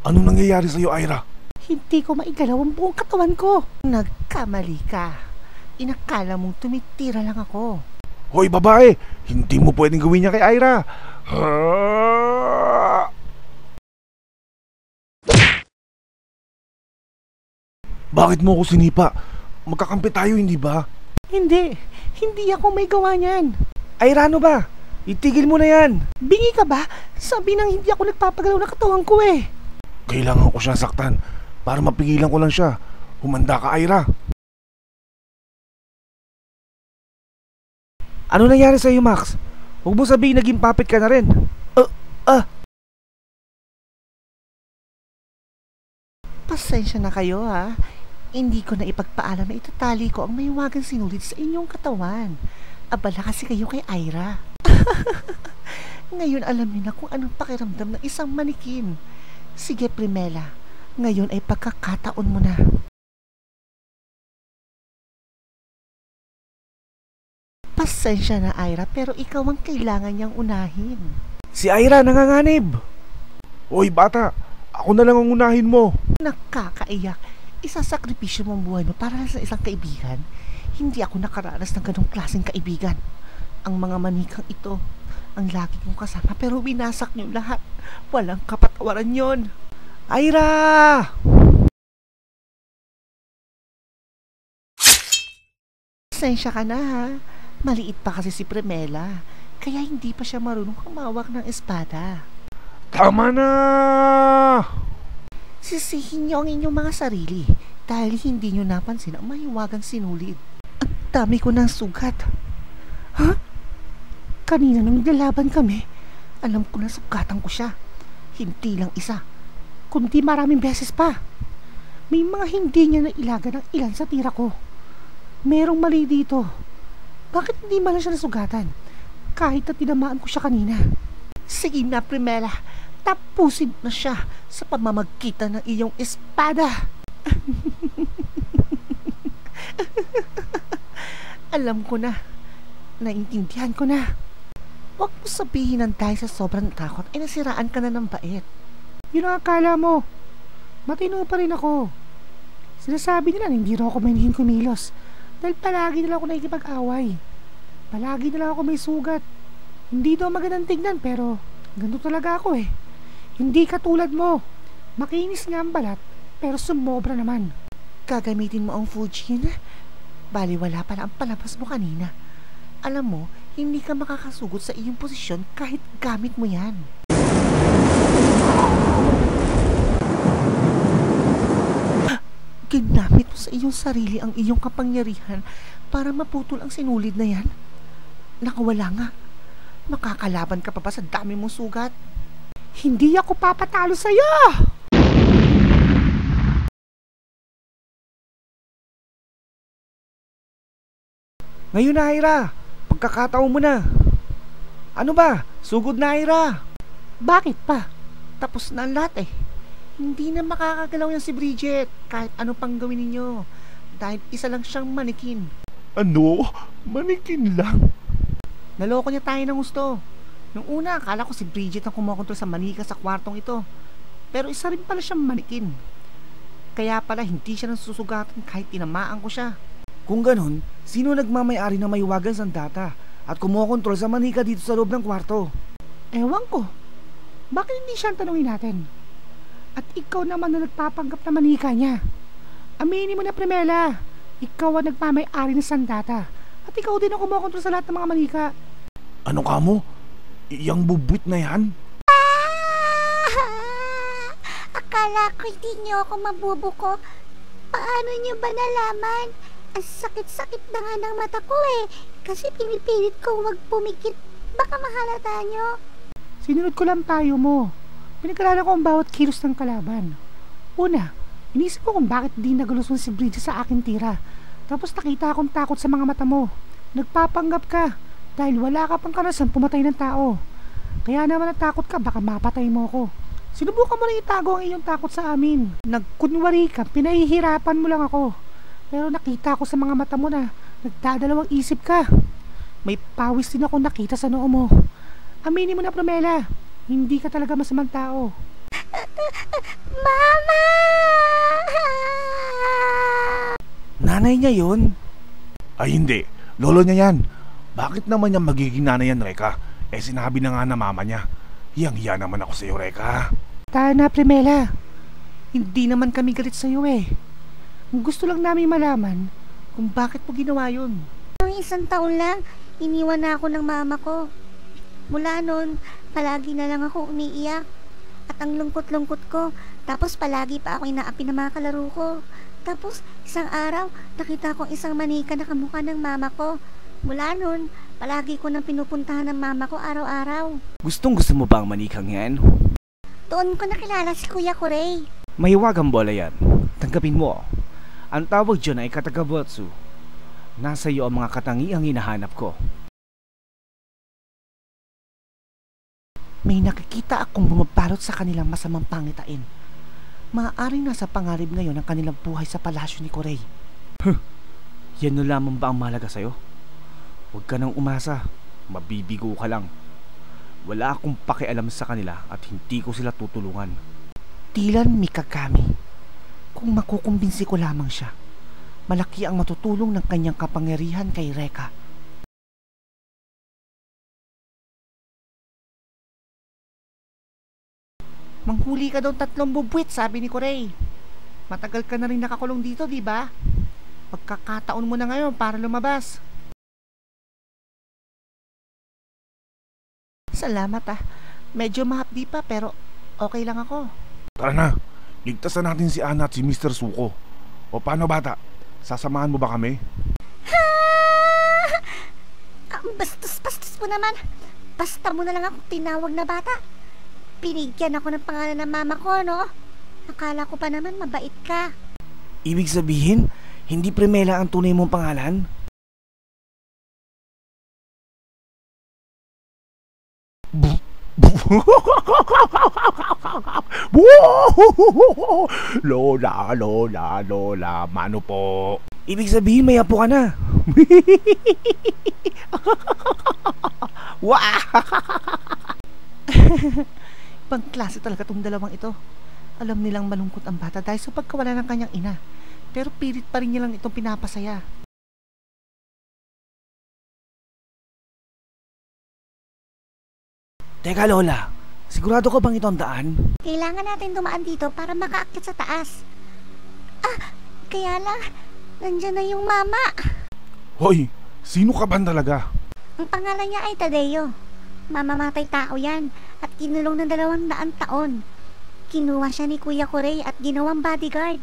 Anong nangyayari sa'yo, Ira? Hindi ko maigalaw ang buong katawan ko. Nagkamali ka. Inakala mong tumitira lang ako. Hoy, babae! Hindi mo pwedeng gawin niya kay Ira! Bakit mo ako sinipa? Magkakampi tayo, hindi ba? Hindi ako may gawa niyan. Ira, ano ba? Itigil mo na yan! Bingi ka ba? Sabi nang hindi ako nagpapagalaw ng katawan ko eh. Kailangan ko siyang saktan para mapigilan ko lang siya. Humanda ka, Ira. Ano nangyari sa'yo, Max? Huwag mo sabihin naging puppet ka na rin. Pasensya na kayo ha. Hindi ko na ipagpaalam na itatali ko ang mahiwagang sinulit sa inyong katawan. Abala kasi kayo kay Ira. Ngayon alam niyo na kung anong pakiramdam ng isang manikin. Sige, Primela. Ngayon ay pagkakataon mo na. Pasensya na, Ira, pero ikaw ang kailangan niyang unahin. Si Ira nanganganib. Hoy, bata. Ako na lang ang unahin mo. Nakakaiyak. Isasakripisyo mo ang buhay mo para sa isang kaibigan. Hindi ako nakaranas ng ganong klaseng kaibigan. Ang mga manikang ito ang lagi kong kasama pero binasak niyo lahat. Walang kapatawaran yon. Ira! Pasensya ka na ha. Maliit pa kasi si Primela. Kaya hindi pa siya marunong humawak ng espada. Tama na! Sisihin niyo ang inyong mga sarili dahil hindi niyo napansin ang mahiwagang sinulid. Ang dami ko ng sugat. Ha? Kanina nung naglaban kami, alam ko na sugatan ko siya. Hindi lang isa, kundi maraming beses pa. May mga hindi niya nailaga ng ilan sa tira ko. Merong mali dito. Bakit hindi man lang siya nasugatan? Kahit na tinamaan ko siya kanina. Sige na, Primela. Tapusin na siya sa pamamagitan ng iyong espada. Alam ko na. Naintindihan ko na. Huwag mo sabihin ng dahil sa sobrang takot ay nasiraan ka na ng bait. Yun ang akala mo. Matino pa rin ako. Sinasabi nila hindi rin ako manihin kumilos dahil palagi nila ako nakikipag-away. Palagi nila ako may sugat. Hindi daw magandang tignan pero ganito talaga ako eh. Hindi katulad mo. Makinis nga ang balat pero sumobra naman. Gagamitin mo ang Fujin? Baliwala pala ang palabas mo kanina. Alam mo, hindi ka makakasugot sa iyong posisyon kahit gamit mo yan. Ginamit mo sa iyong sarili ang iyong kapangyarihan para maputol ang sinulid na yan? Nakawala nga. Makakalaban ka pa ba sa dami mong sugat? Hindi ako papatalo sa'yo! Ngayon na, Ira. Pagkakataon mo na. Ano ba? Sugod na, Ira. Bakit pa? Tapos na ang lahat eh. Hindi na makakagalaw yan si Bridget kahit ano pang gawin ninyo. Dahil isa lang siyang manikin. Ano? Manikin lang? Naloko niya tayo ng gusto. Nung una, akala ko si Bridget ang kumokontrol sa manika sa kwartong ito. Pero isa rin pala siyang manikin. Kaya pala hindi siya nasusugatan kahit tinamaan ko siya. Kung ganon, sino nagmamayari ng mahiwagang sandata at kumokontrol sa manika dito sa loob ng kwarto? Ewan ko. Bakit hindi siya tanungin natin? At ikaw naman na nagpapanggap na manika niya. Aminin mo na, Primela. Ikaw ang nagmamayari ng sandata. At ikaw din ang kumokontrol sa lahat ng mga manika. Ano ka mo? Iyang bubwit na yan? Akala ko hindi niyo ako mabubuko. Paano niyo ba nalaman? Ang sakit-sakit na nga ng mata ko eh. Kasi pinipilit ko wag pumikit. Baka mahalata niyo. Sinunod ko lang payo mo. Pinag-aralan ko ang bawat kilos ng kalaban. Una, inisip ko kung bakit di nagalusong si Bridget sa aking tira. Tapos nakita akong takot sa mga mata mo. Nagpapanggap ka dahil wala ka pang karanasan pumatay ng tao. Kaya naman natakot ka, baka mapatay mo ako. Sinubukan mo na itago ang iyong takot sa amin. Nagkunwari ka, pinahihirapan mo lang ako. Pero nakita ko sa mga mata mo na nagdadalawang isip ka. May pawis din ako nakita sa noo mo. Aminin mo na, Primela, hindi ka talaga masamang tao. Nanay niya yun? Ay hindi, lolo niya yan. Bakit naman niya magiging nanay yan, Reka? Sinabi na nga na mama niya. Hiyang-hiya naman ako sa'yo, Reka. Tana, Primela. Hindi naman kami galit sa'yo eh. Gusto lang namin malaman kung bakit mo ginawa yun. Nung 1 taon lang, iniwan na ako ng mama ko. Mula nun, palagi na lang ako umiiyak. At ang lungkot-lungkot ko. Tapos palagi pa ako inaapi ng mga kalaro ko. Tapos isang araw, nakita kong isang manika na kamukha ng mama ko. Mula nun, palagi ko nang pinupuntahan ng mama ko araw-araw. Gustong gusto mo ba ang manikang yan? Doon ko nakilala si Kuya Kuray. Mahiwagang bola yan. Tanggapin mo. Ang tawag dyan ay katagabotsu. Nasa iyo ang mga katangiang hinahanap ko. May nakikita akong bumabalot sa kanilang masamang pangitain. Maaaring nasa pangarib ngayon ang kanilang buhay sa palasyo ni Kuray. Yan na lamang ba ang mahalaga sa'yo? Huwag ka nang umasa. Mabibigo ka lang. Wala akong pakialam sa kanila at hindi ko sila tutulungan. Tilan Mikagami. Kung makukumbinsi ko lamang siya, malaki ang matutulong ng kanyang kapangyarihan kay Reka. Manghuli ka daw 3 bubwit, sabi ni Kuray. Matagal ka na rin nakakulong dito, di ba? Pagkakataon mo na ngayon para lumabas. Salamat ah. Medyo mahapdi pa pero okay lang ako. Tara na, ligtasan natin si Ana at si Mr. Suko. O paano, bata? Sasamahan mo ba kami? Ang bastos-bastos mo naman. Basta mo na lang ako tinawag na bata. Pinigyan ako ng pangalan ng mama ko, no? Akala ko pa naman mabait ka. Ibig sabihin, hindi Primela ang tunay mong pangalan? Lola, lola, lola, mano po. Ibig sabihin may apo ka na. Ibang klase talaga tong dalawang ito. Alam nilang malungkot ang bata dahil sa pagkawala ng kanyang ina. Pero pilit pa rin niya lang itong pinapasaya. Teka Lola, sigurado ka bang ito ang daan? Kailangan natin dumaan dito para makaakyat sa taas. Kaya lang, nandyan na yung mama. Hoy, sino ka ba talaga? Ang pangalan niya ay Tadeo. Mamamatay tao yan at kinulong ng 200 taon. Kinuha siya ni Kuya Kuray at ginawang bodyguard.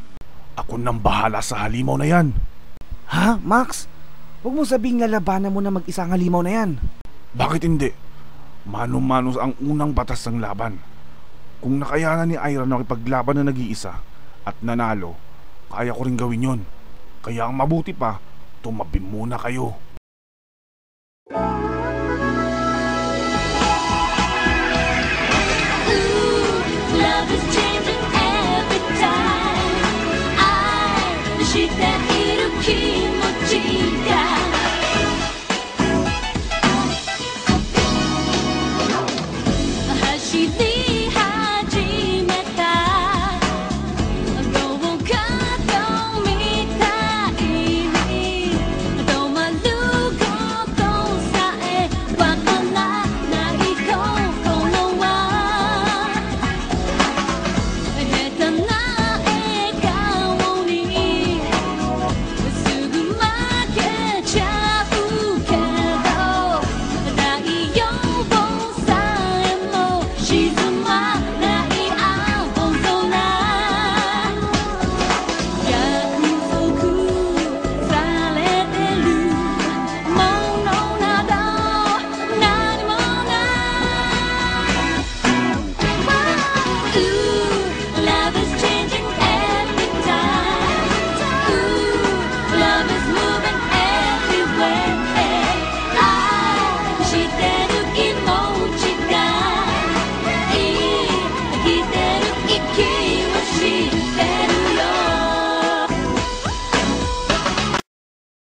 Ako nang bahala sa halimaw na yan. Ha, Max? Huwag mo sabing lalabanan mo na mag-isa ang halimaw na yan. Bakit hindi? Mano-mano ang unang batas ng laban. Kung nakayanan ni Ira na makipaglaban na nag-iisa at nanalo, kaya ko rin gawin yon. Kaya ang mabuti pa, tumabi muna kayo. Love is changing every time. I, the sheep that eat a key.